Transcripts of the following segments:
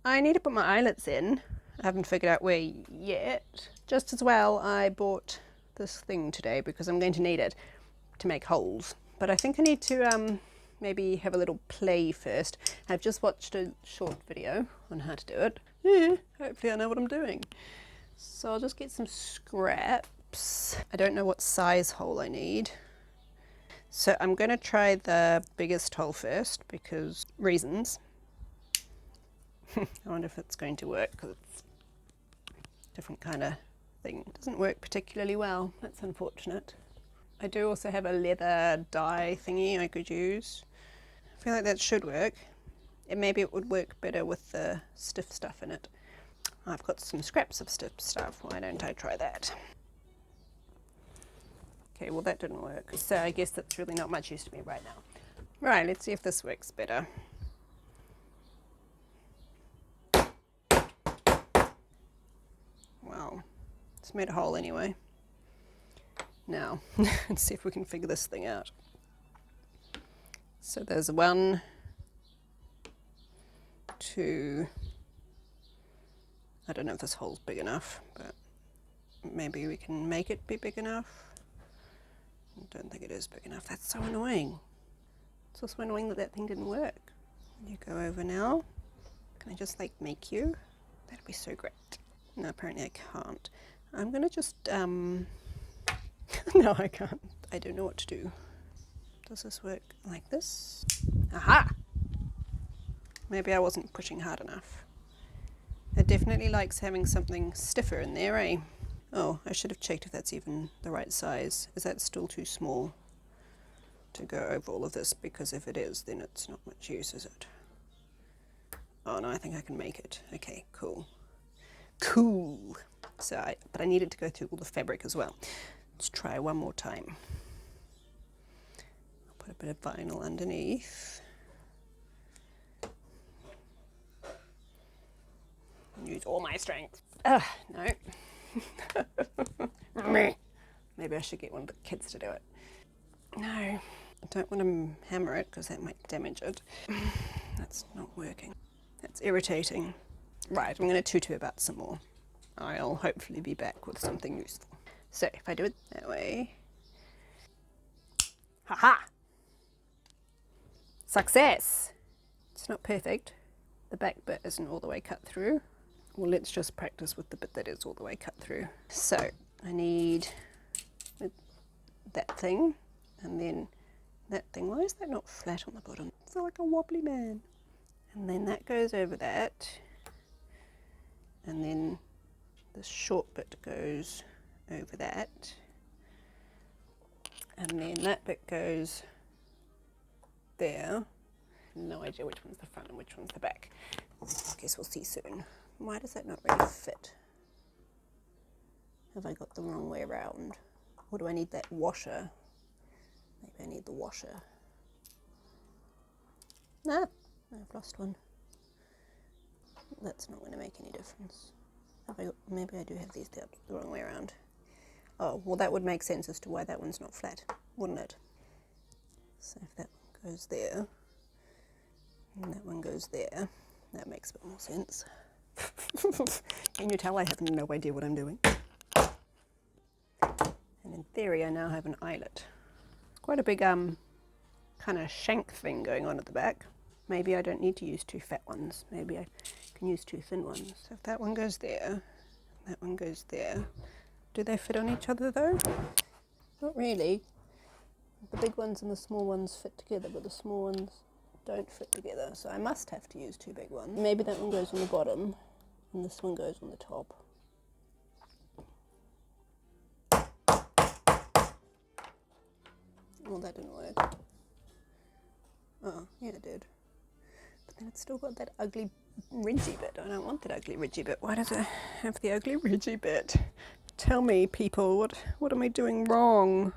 I need to put my eyelets in. I haven't figured out where yet. Just as well, I bought this thing today because I'm going to need it to make holes. But I think I need to maybe have a little play first. I've just watched a short video on how to do it. Yeah, hopefully I know what I'm doing. So I'll just get some scraps. I don't know what size hole I need. So I'm going to try the biggest hole first because reasons. I wonder if it's going to work because it's a different kind of thing. It doesn't work particularly well. That's unfortunate. I do also have a leather dye thingy I could use. I feel like that should work. And maybe it would work better with the stiff stuff in it. I've got some scraps of stiff stuff. Why don't I try that? Okay, well that didn't work. So I guess that's really not much use to me right now. Right, let's see if this works better. Wow, it's made a hole anyway. Now, let's see if we can figure this thing out. So there's 1, 2, I don't know if this hole's big enough, but maybe we can make it be big enough. I don't think it is big enough. That's so annoying. It's also annoying that that thing didn't work. You go over now. Can I just like make you? That'd be so great. No, apparently I can't. I'm gonna just, no I can't. I don't know what to do. Does this work like this? Aha! Maybe I wasn't pushing hard enough. It definitely likes having something stiffer in there, eh? Oh, I should have checked if that's even the right size. Is that still too small to go over all of this? Because if it is, then it's not much use, is it? Oh no, I think I can make it. Okay, cool. Cool. But I needed to go through all the fabric as well. Let's try one more time. I'll put a bit of vinyl underneath. Use all my strength. No. Maybe I should get one of the kids to do it. No, I don't want to hammer it because that might damage it. That's not working. That's irritating. Right, I'm going to tutu about some more. I'll hopefully be back with something useful. So if I do it that way. Haha! Success! It's not perfect. The back bit isn't all the way cut through. Well, let's just practice with the bit that is all the way cut through. So I need that thing and then that thing. Why is that not flat on the bottom? It's like a wobbly man. And then that goes over that. And then the short bit goes over that. And then that bit goes there. No idea which one's the front and which one's the back. I guess we'll see soon. Why does that not really fit? Have I got the wrong way around? Or do I need that washer? Maybe I need the washer. No, I've lost one. That's not going to make any difference. Maybe I do have these the wrong way around. Oh, well that would make sense as to why that one's not flat, wouldn't it? So if that one goes there, and that one goes there, that makes a bit more sense. Can you tell I have no idea what I'm doing? And in theory I now have an eyelet. It's quite a big kind of shank thing going on at the back. Maybe I don't need to use 2 fat ones. Maybe I can use 2 thin ones. So if that one goes there, that one goes there. Do they fit on each other though? Not really. The big ones and the small ones fit together, but the small ones don't fit together. So I must have to use 2 big ones. Maybe that one goes on the bottom and this one goes on the top. Well, that didn't work. Oh, yeah it did. But then it's still got that ugly ridgy bit. I don't want that ugly ridgy bit. Why does it have the ugly ridgy bit? Tell me, people, what am I doing wrong?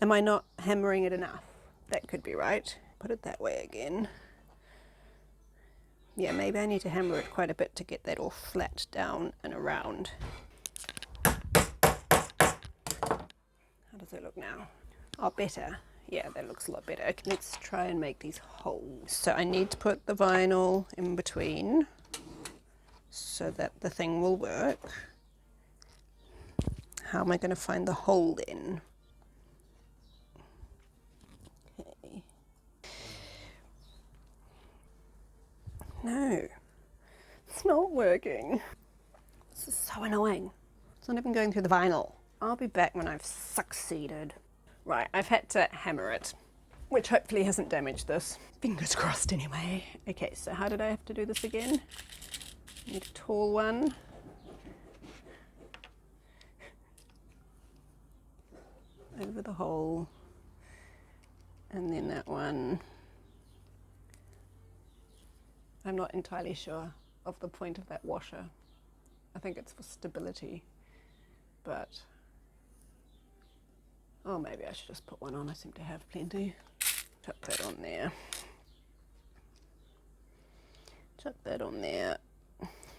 Am I not hammering it enough? That could be right. Put it that way again. Yeah, maybe I need to hammer it quite a bit to get that all flat down and around. How does it look now? Oh, better. Yeah, that looks a lot better. Okay, let's try and make these holes. So I need to put the vinyl in between. so that the thing will work. How am I going to find the hole in? Okay. No, it's not working. This is so annoying. It's not even going through the vinyl. I'll be back when I've succeeded. Right, I've had to hammer it, which hopefully hasn't damaged this. Fingers crossed anyway. Okay, so how did I have to do this again? Need a tall one. Over the hole. And then that one. I'm not entirely sure of the point of that washer. I think it's for stability, but, oh, maybe I should just put one on. I seem to have plenty. Chuck that on there. Chuck that on there.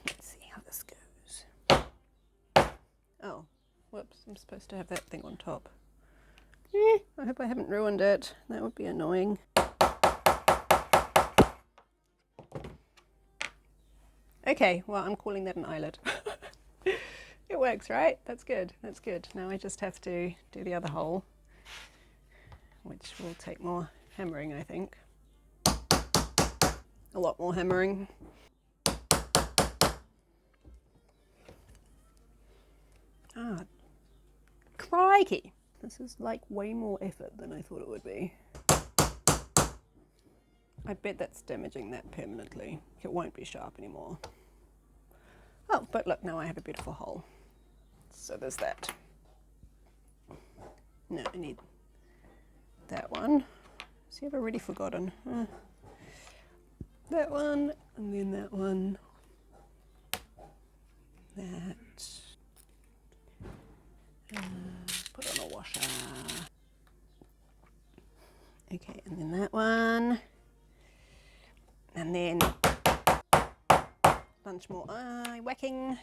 Let's see how this goes. Oh, whoops, I'm supposed to have that thing on top. I hope I haven't ruined it. That would be annoying. Okay, well, I'm calling that an eyelet. It works, right? That's good, that's good. Now I just have to do the other hole, which will take more hammering, I think. A lot more hammering. Ah, crikey! This is like way more effort than I thought it would be. I bet that's damaging that permanently. It won't be sharp anymore. Oh, but look, now I have a beautiful hole. So there's that. No, I need that one. See, I've already forgotten. That one, and then that one. That. Put on a washer. Okay, and then that one. And then bunch more eye whacking.